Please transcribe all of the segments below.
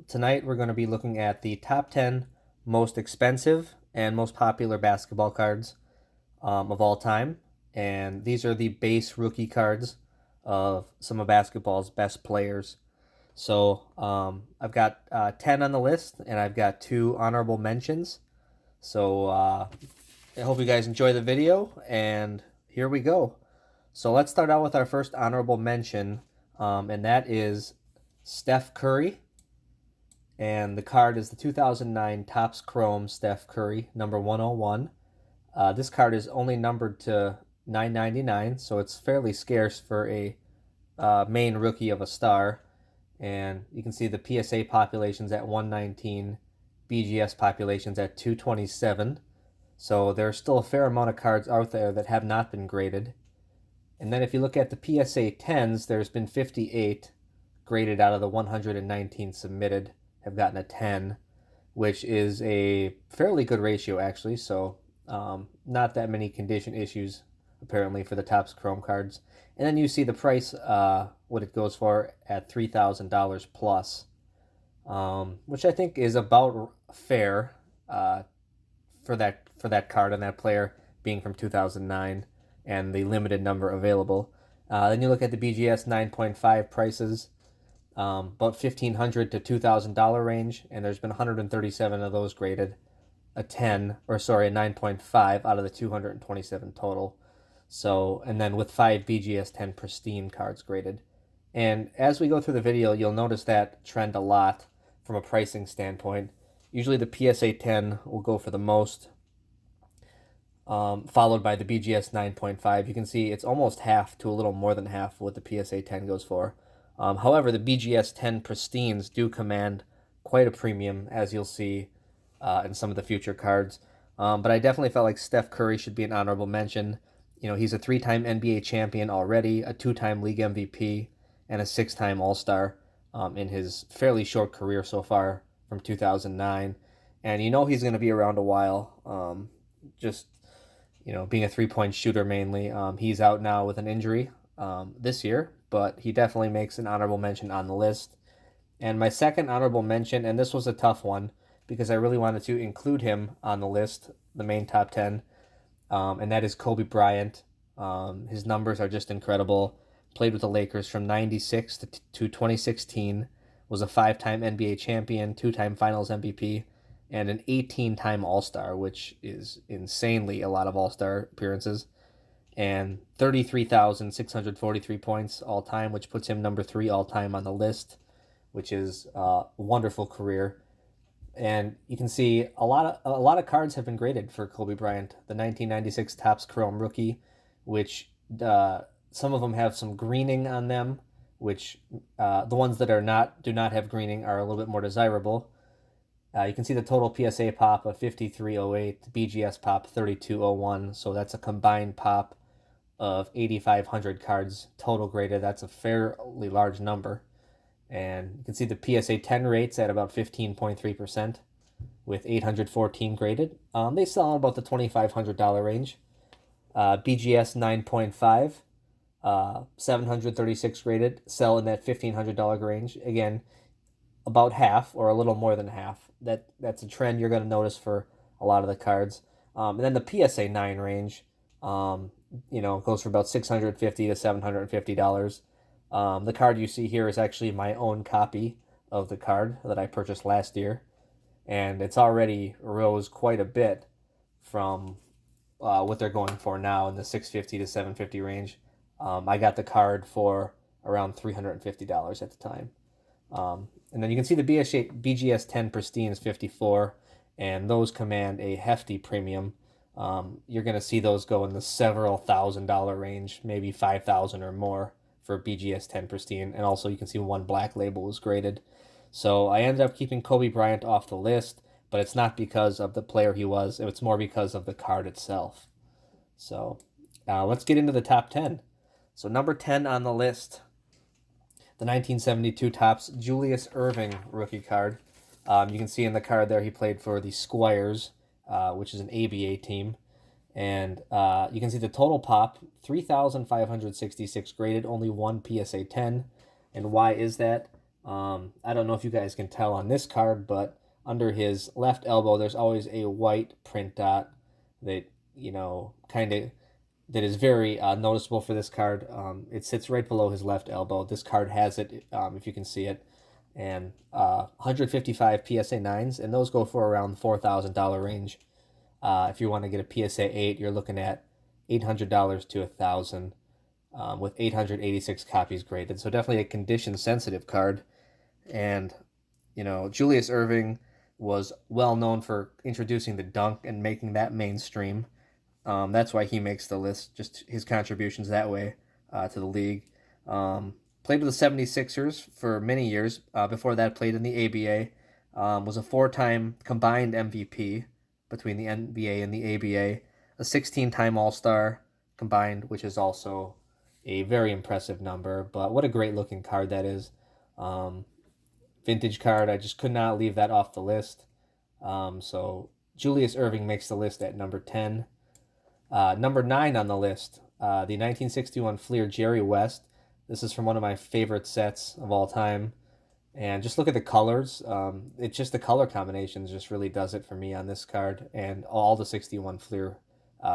Tonight we're going to be looking at the top 10 most expensive and most popular basketball cards of all time. And these are the base rookie cards of some of basketball's best players. So I've got 10 on the list, and I've got two honorable mentions. So I hope you guys enjoy the video, and here we go. So let's start out with our first honorable mention, and that is Steph Curry. And the card is the 2009 Topps Chrome Steph Curry, number 101. This card is only numbered to 999, so it's fairly scarce for a main rookie of a star. And you can see the PSA populations at 119, BGS populations at 227. So there's still a fair amount of cards out there that have not been graded. And then if you look at the PSA 10s, there's been 58 graded out of the 119 submitted have gotten a 10, which is a fairly good ratio, actually. So not that many condition issues, apparently, for the Topps Chrome cards. And then you see the price, what it goes for at $3,000 plus, which I think is about fair for that card and that player being from 2009 and the limited number available. Then you look at the BGS 9.5 prices, about $1,500 to $2,000 range, and there's been 137 of those graded a 9.5 out of the 227 total. So, and then with 5 BGS 10 pristine cards graded. And as we go through the video, you'll notice that trend a lot from a pricing standpoint. Usually the PSA 10 will go for the most, followed by the BGS 9.5. You can see it's almost half to a little more than half what the PSA 10 goes for. However, the BGS 10 pristines do command quite a premium, as you'll see in some of the future cards. But I definitely felt like Steph Curry should be an honorable mention. You know, he's a 3-time NBA champion already, a 2-time league MVP, and a 6-time All-Star in his fairly short career so far from 2009. And you know he's going to be around a while, just, you know, being a three-point shooter mainly. He's out now with an injury this year, but he definitely makes an honorable mention on the list. And my second honorable mention, and this was a tough one because I really wanted to include him on the list, the main top 10, and that is Kobe Bryant. His numbers are just incredible. Played with the Lakers from 96 to 2016, was a 5-time NBA champion, 2-time finals MVP, and an 18-time All-Star, which is insanely a lot of All-Star appearances, and 33,643 points all time, which puts him number 3 all time on the list, which is a wonderful career. And you can see a lot of cards have been graded for Kobe Bryant. The 1996 Topps Chrome rookie, which some of them have some greening on them, which the ones that do not have greening are a little bit more desirable. You can see the total PSA Pop of 5308, BGS Pop 3201, so that's a combined pop of 8,500 cards total graded. That's a fairly large number. And you can see the PSA 10 rates at about 15.3% with 814 graded. They sell in about the $2,500 range. BGS 9.5, 736 graded, sell in that $1,500 range. Again, about half or a little more than half. That's a trend you're going to notice for a lot of the cards. And then the PSA 9 range, goes for about $650 to $750. The card you see here is actually my own copy of the card that I purchased last year, and it's already rose quite a bit from what they're going for now in the $650 to $750 range. I got the card for around $350 at the time. And then you can see the BGS 10 Pristine is 54, and those command a hefty premium. You're going to see those go in the several $1,000 range, maybe 5,000 or more for BGS 10 Pristine. And also you can see one black label was graded. So I ended up keeping Kobe Bryant off the list, but it's not because of the player he was. It's more because of the card itself. So let's get into the top 10. So number 10 on the list, the 1972 Topps Julius Erving rookie card. You can see in the card there he played for the Squires, which is an ABA team. And you can see the total pop, 3,566 graded, only one PSA 10. And why is that? I don't know if you guys can tell on this card, but under his left elbow, there's always a white print dot that, kind of that is very noticeable for this card. It sits right below his left elbow. This card has it, if you can see it, and 155 PSA 9s, and those go for around the $4,000 range. If you want to get a PSA 8, you're looking at $800 to $1,000, with 886 copies graded. So definitely a condition sensitive card. And, Julius Erving was well known for introducing the dunk and making that mainstream. That's why he makes the list, just his contributions that way to the league. Played with the 76ers for many years. Before that, played in the ABA. Was a four-time combined MVP between the NBA and the ABA. A 16-time All-Star combined, which is also a very impressive number. But what a great-looking card that is. Um, Vintage card. I just could not leave that off the list. So Julius Erving makes the list at number 10. Number 9 on the list, the 1961 Fleer Jerry West. This is from one of my favorite sets of all time. And just look at the colors. It's just the color combinations just really does it for me on this card. And all the 61 Fleer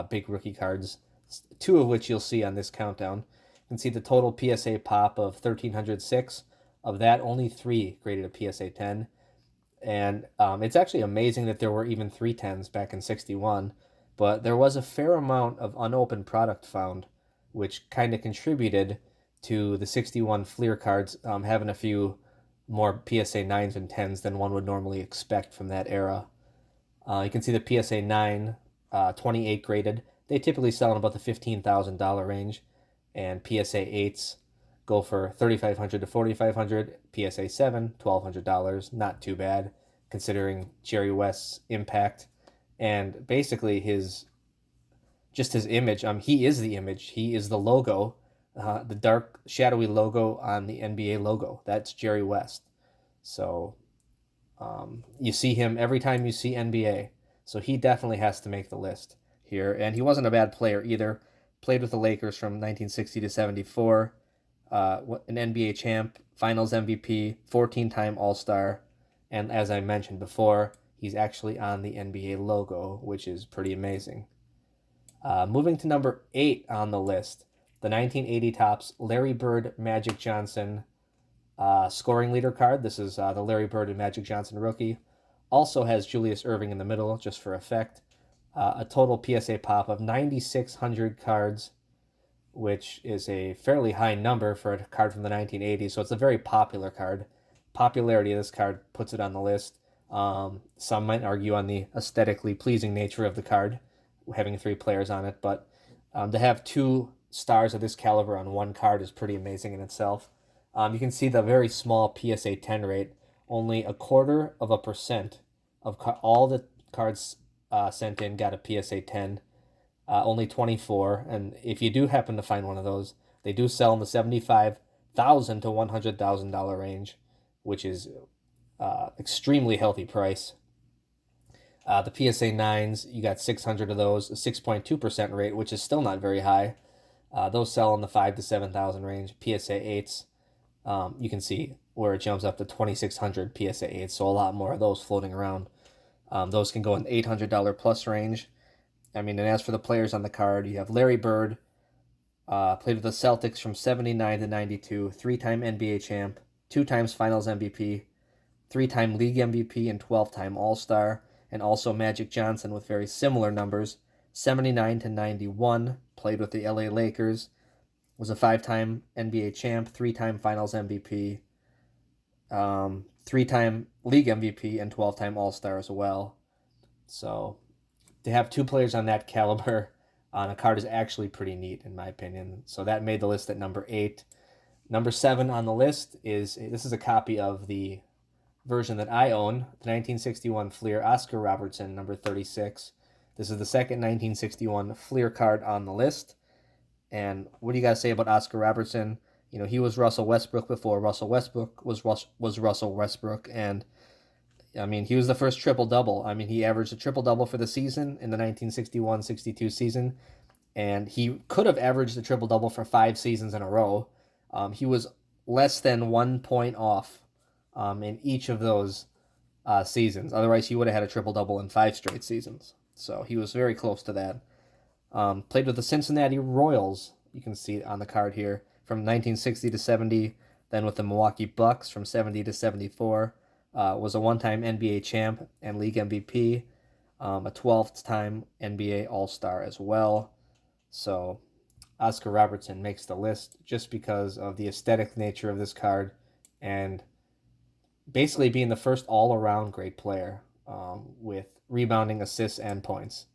big rookie cards, two of which you'll see on this countdown. You can see the total PSA pop of 1,306. Of that, only 3 graded a PSA 10. And it's actually amazing that there were even 310s back in 61, but there was a fair amount of unopened product found, which kind of contributed to the 61 Fleer cards having a few more PSA 9s and 10s than one would normally expect from that era. You can see the PSA 9, 28 graded. They typically sell in about the $15,000 range, and PSA 8s go for $3,500 to $4,500. PSA 7, $1,200. Not too bad considering Jerry West's impact and basically his image. He is the image. He is the logo, the dark shadowy logo on the NBA logo. That's Jerry West. So you see him every time you see NBA. So he definitely has to make the list here. And he wasn't a bad player either. Played with the Lakers from 1960 to 74. An NBA champ, Finals MVP, 14-time All-Star, and as I mentioned before, he's actually on the NBA logo, which is pretty amazing. Moving to number 8 on the list, the 1980 Topps Larry Bird Magic Johnson scoring leader card. This is the Larry Bird and Magic Johnson rookie. Also has Julius Erving in the middle, just for effect. A total PSA pop of 9,600 cards, which is a fairly high number for a card from the 1980s. So it's a very popular card. Popularity of this card puts it on the list. Some might argue on the aesthetically pleasing nature of the card, having 3 players on it, but to have 2 stars of this caliber on one card is pretty amazing in itself. You can see the very small PSA 10 rate. Only 0.25% of all the cards sent in got a PSA 10. Only 24, and if you do happen to find one of those, they do sell in the $75,000 to $100,000 range, which is extremely healthy price. The PSA 9s, you got 600 of those, a 6.2% rate, which is still not very high. Those sell in the 5 to 7,000 range. PSA 8s, you can see where it jumps up to 2,600 PSA 8s, so a lot more of those floating around. Those can go in the $800 plus range. And as for the players on the card, you have Larry Bird, played with the Celtics from 79 to 92, 3-time NBA champ, 2 times Finals MVP, 3-time League MVP, and 12-time All-Star, and also Magic Johnson with very similar numbers, 79 to 91, played with the LA Lakers, was a 5-time NBA champ, 3-time Finals MVP, 3-time League MVP, and 12-time All-Star as well. So to have 2 players on that caliber on a card is actually pretty neat, in my opinion. So that made the list at number 8. Number 7 on the list is a copy of the version that I own, the 1961 Fleer Oscar Robertson, number 36. This is the second 1961 Fleer card on the list. And what do you guys say about Oscar Robertson? He was Russell Westbrook before Russell Westbrook was Russell Westbrook, and he was the first triple-double. He averaged a triple-double for the season in the 1961-62 season, and he could have averaged a triple-double for 5 seasons in a row. He was less than 1 point off in each of those seasons. Otherwise, he would have had a triple double in 5 straight seasons. So he was very close to that. Played with the Cincinnati Royals, you can see on the card here, from 1960 to 70. Then with the Milwaukee Bucks from 70 to 74. Was a one-time NBA champ and league MVP. A 12th time NBA All-Star as well. So Oscar Robertson makes the list just because of the aesthetic nature of this card and basically being the first all-around great player with rebounding, assists, and points.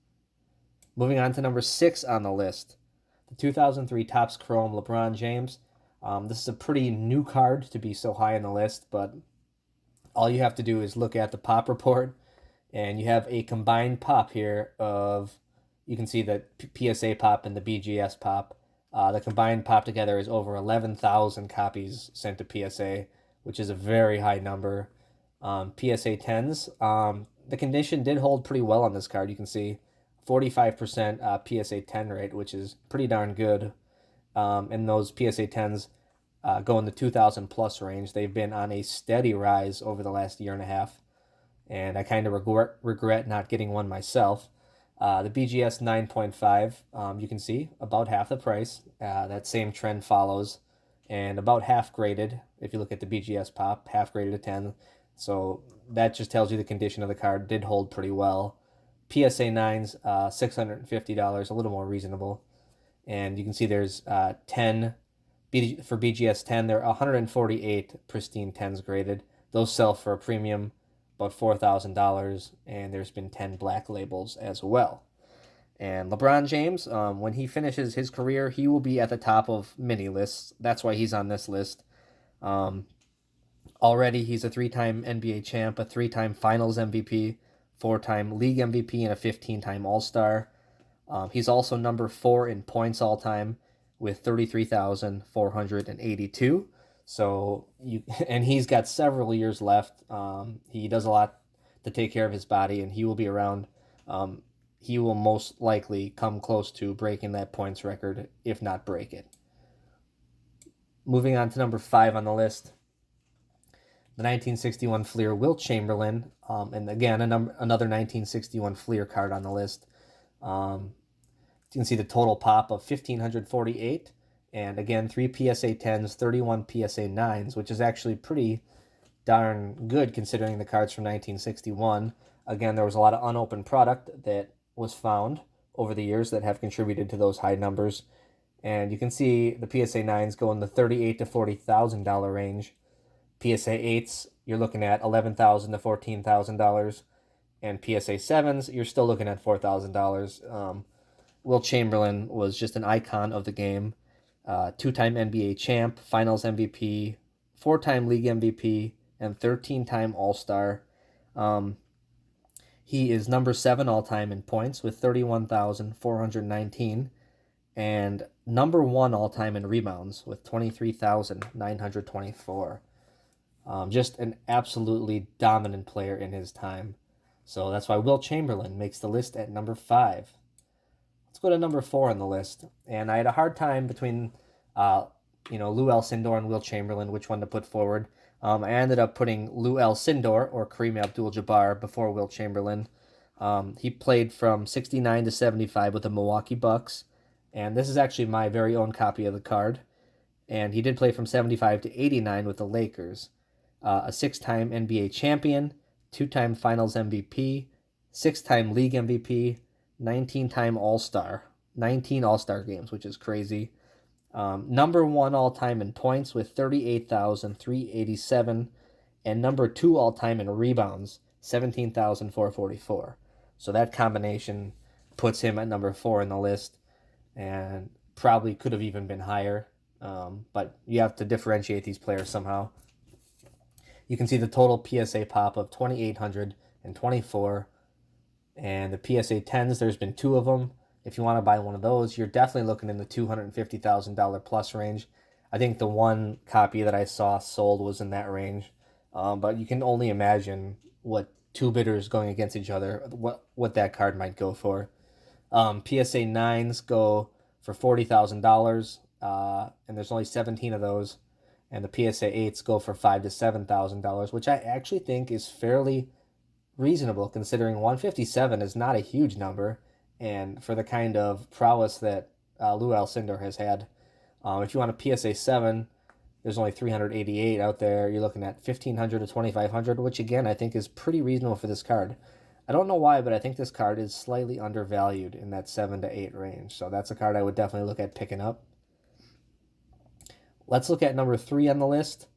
Moving on to number 6 on the list, the 2003 Topps Chrome LeBron James. This is a pretty new card to be so high on the list, but all you have to do is look at the pop report, and you have a combined pop here of, you can see the PSA Pop and the BGS Pop. The combined pop together is over 11,000 copies sent to PSA, which is a very high number. PSA 10s, the condition did hold pretty well on this card. You can see 45% PSA 10 rate, which is pretty darn good. And those PSA 10s go in the 2,000 plus range. They've been on a steady rise over the last year and a half, and I kind of regret not getting one myself. The BGS 9.5, you can see about half the price. That same trend follows, and about half graded. If you look at the BGS Pop, half graded to 10. So that just tells you the condition of the card did hold pretty well. PSA 9s, $650, a little more reasonable. And you can see there's 10 for BGS 10. There are 148 pristine 10s graded. Those sell for a premium, about $4,000, and there's been 10 black labels as well. And LeBron James, when he finishes his career, he will be at the top of many lists. That's why he's on this list. Already, he's a 3-time NBA champ, a 3-time Finals MVP, 4-time League MVP, and a 15-time All-Star. He's also number 4 in points all time with 33,482. So and he's got several years left. He does a lot to take care of his body, and he will be around. He will most likely come close to breaking that points record, if not break it. Moving on to number 5 on the list, the 1961 Fleer Wilt Chamberlain, and again another 1961 Fleer card on the list. You can see the total pop of 1,548, and again 3 PSA 10s, 31 PSA 9s, which is actually pretty darn good considering the cards from 1961. Again, there was a lot of unopened product that was found over the years that have contributed to those high numbers. And you can see the PSA 9s go in the $38,000 to $40,000 range. PSA 8s, you're looking at $11,000 to $14,000. And PSA 7s, you're still looking at $4,000. Wilt Chamberlain was just an icon of the game. 2-time NBA champ, Finals MVP, 4-time League MVP, and 13-time All-Star. He is number 7 all-time in points with 31,419, and number 1 all-time in rebounds with 23,924. Just an absolutely dominant player in his time. So that's why Wilt Chamberlain makes the list at number 5. Let's go to number 4 on the list. And I had a hard time between, Lou Alcindor and Wilt Chamberlain, which one to put forward. I ended up putting Lou Alcindor or Kareem Abdul-Jabbar before Wilt Chamberlain. He played from 69 to 75 with the Milwaukee Bucks. And this is actually my very own copy of the card. And he did play from 75 to 89 with the Lakers. A 6-time NBA champion, 2-time Finals MVP, 6-time League MVP, 19-time All-Star, 19 All-Star games, which is crazy. Number 1 all-time in points with 38,387, and number 2 all-time in rebounds, 17,444. So that combination puts him at number 4 in the list, and probably could have even been higher. But you have to differentiate these players somehow. You can see the total PSA pop of 2,824, and the PSA 10s, there's been 2 of them. If you want to buy one of those, you're definitely looking in the $250,000 plus range. I think the one copy that I saw sold was in that range. But you can only imagine what 2 bidders going against each other, what that card might go for. PSA 9s go for $40,000, and there's only 17 of those. and the PSA 8s go for $5,000 to $7,000, which I actually think is fairly reasonable considering 157 is not a huge number, and for the kind of prowess that Lou Alcindor has had. If you want a PSA 7, there's only 388 out there. You're looking at 1,500 to 2,500, which again I think is pretty reasonable for this card. I don't know why, but I think this card is slightly undervalued in that 7 to 8 range. So that's a card I would definitely look at picking up. Let's look at number 3 on the list.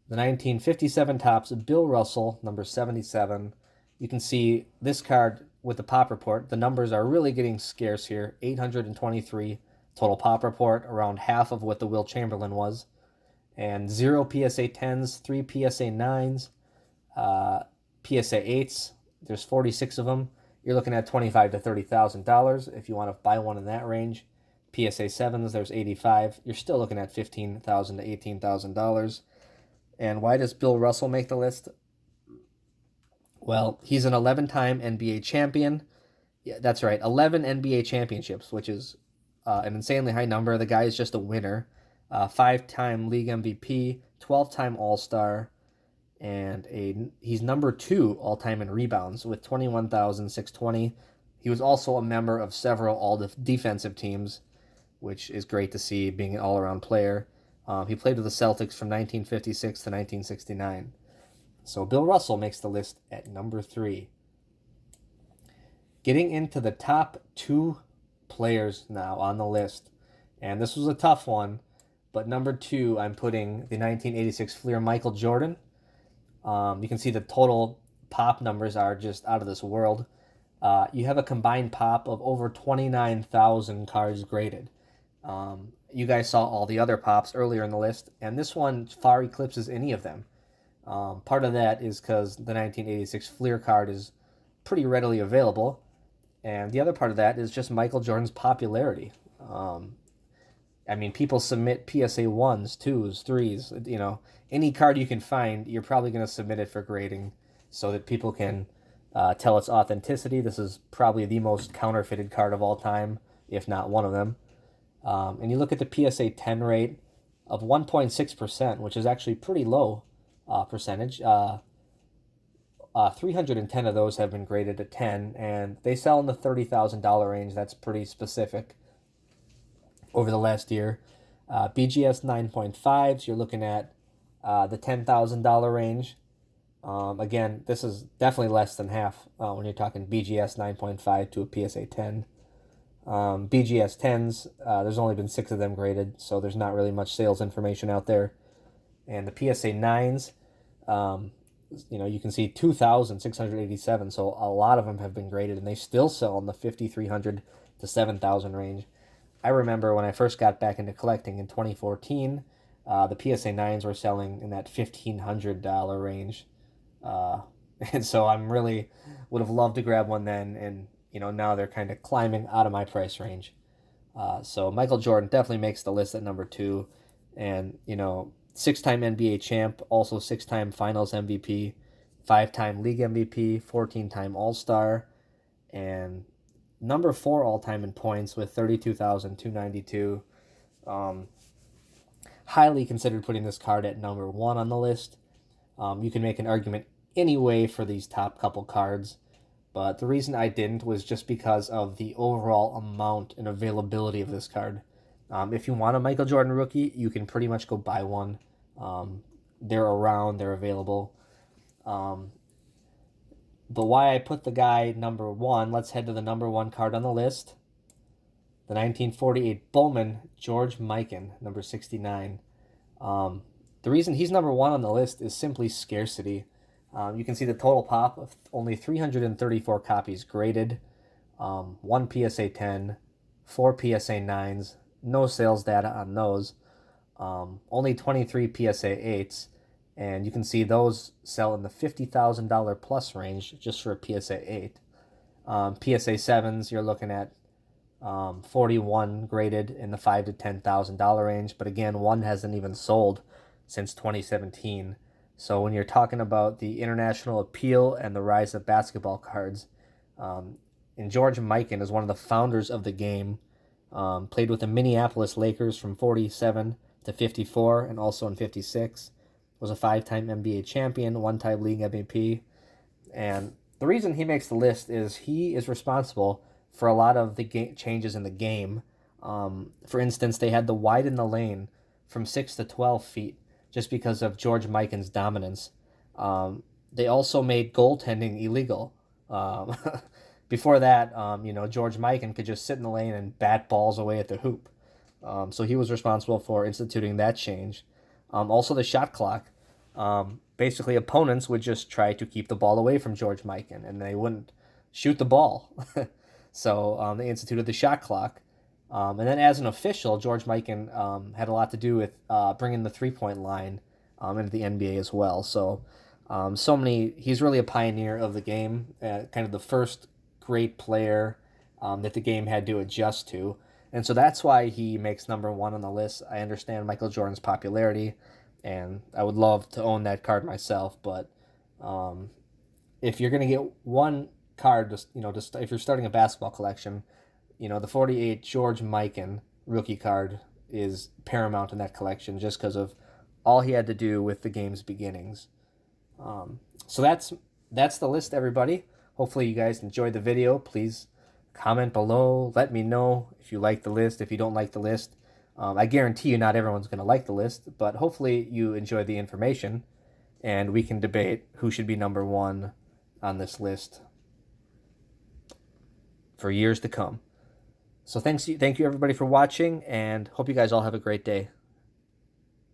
The 1957 Topps Bill Russell, number 77. You can see this card with the pop report. The numbers are really getting scarce here. 823 total pop report, around half of what the Will Chamberlain was. And 0 PSA 10s, 3 PSA 9s, PSA 8s. There's 46 of them. You're looking at $25,000 to $30,000 if you want to buy one in that range. PSA 7s, there's 85. You're still looking at $15,000 to $18,000. And why does Bill Russell make the list? Well, he's an 11-time NBA champion. Yeah, that's right, 11 NBA championships, which is an insanely high number. The guy is just a winner. 5-time league MVP, 12-time All-Star, and he's number 2 all-time in rebounds with 21,620. He was also a member of several all-defensive teams, which is great to see, being an all-around player. He played with the Celtics from 1956 to 1969. So Bill Russell makes the list at number 3. Getting into the top 2 players now on the list. And this was a tough one, but number 2, I'm putting the 1986 Fleer Michael Jordan. You can see the total pop numbers are just out of this world. You have a combined pop of over 29,000 cards graded. You guys saw all the other pops earlier in the list, and this one far eclipses any of them. Part of that is because the 1986 Fleer card is pretty readily available, and the other part of that is just Michael Jordan's popularity. I mean, people submit PSA 1s, 2s, 3s, any card you can find, you're probably going to submit it for grading so that people can tell its authenticity. This is probably the most counterfeited card of all time, if not one of them. And you look at the PSA 10 rate of 1.6%, which is actually pretty low percentage. 310 of those have been graded at 10, and they sell in the $30,000 range. That's pretty specific over the last year. BGS 9.5s, you're looking at the $10,000 range. Again, this is definitely less than half when you're talking BGS 9.5 to a PSA 10. BGS 10s, there's only been 6 of them graded, so there's not really much sales information out there. And the PSA 9s, you can see 2,687, so a lot of them have been graded, and they still sell in the 5,300 to 7,000 range. I remember when I first got back into collecting in 2014, the PSA 9s were selling in that $1,500 range. And so I'm really would have loved to grab one then, and now they're kind of climbing out of my price range. So Michael Jordan definitely makes the list at number 2. And, 6-time NBA champ, also 6-time finals MVP, 5-time league MVP, 14-time All-Star, and number 4 all-time in points with 32,292. Highly considered putting this card at number 1 on the list. You can make an argument anyway for these top couple cards. But the reason I didn't was just because of the overall amount and availability of this card. If you want a Michael Jordan rookie, you can pretty much go buy one. They're around, they're available. But why I put the guy number 1, let's head to the number 1 card on the list. The 1948 Bowman, George Mikan, number 69. The reason he's number 1 on the list is simply scarcity. You can see the total pop of only 334 copies graded, 1 PSA 10, 4 PSA 9s, no sales data on those, only 23 PSA 8s, and you can see those sell in the $50,000 plus range just for a PSA 8. PSA 7s, you're looking at 41 graded in the $5,000 to $10,000 range, but again, one hasn't even sold since 2017. So when you're talking about the international appeal and the rise of basketball cards, and George Mikan is one of the founders of the game, played with the Minneapolis Lakers from 47 to 54 and also in 56. Was a 5-time NBA champion, 1-time league MVP. And the reason he makes the list is he is responsible for a lot of the changes in the game. For instance, they had to widen the lane from 6 to 12 feet just because of George Mikan's dominance. They also made goaltending illegal. Um, Before that, George Mikan could just sit in the lane and bat balls away at the hoop. So he was responsible for instituting that change. Also, the shot clock. Basically, opponents would just try to keep the ball away from George Mikan, and they wouldn't shoot the ball. So they instituted the shot clock. And then as an official, George Mikan had a lot to do with bringing the three-point line into the NBA as well. So he's really a pioneer of the game, kind of the first great player that the game had to adjust to. And so that's why he makes number one on the list. I understand Michael Jordan's popularity, and I would love to own that card myself. But if you're going to get one card, if you're starting a basketball collection, the 48 George Mikan rookie card is paramount in that collection just because of all he had to do with the game's beginnings. So that's the list, everybody. Hopefully you guys enjoyed the video. Please comment below. Let me know if you like the list, if you don't like the list. I guarantee you not everyone's going to like the list, but hopefully you enjoy the information, and we can debate who should be number one on this list for years to come. So thank you everybody for watching, and hope you guys all have a great day.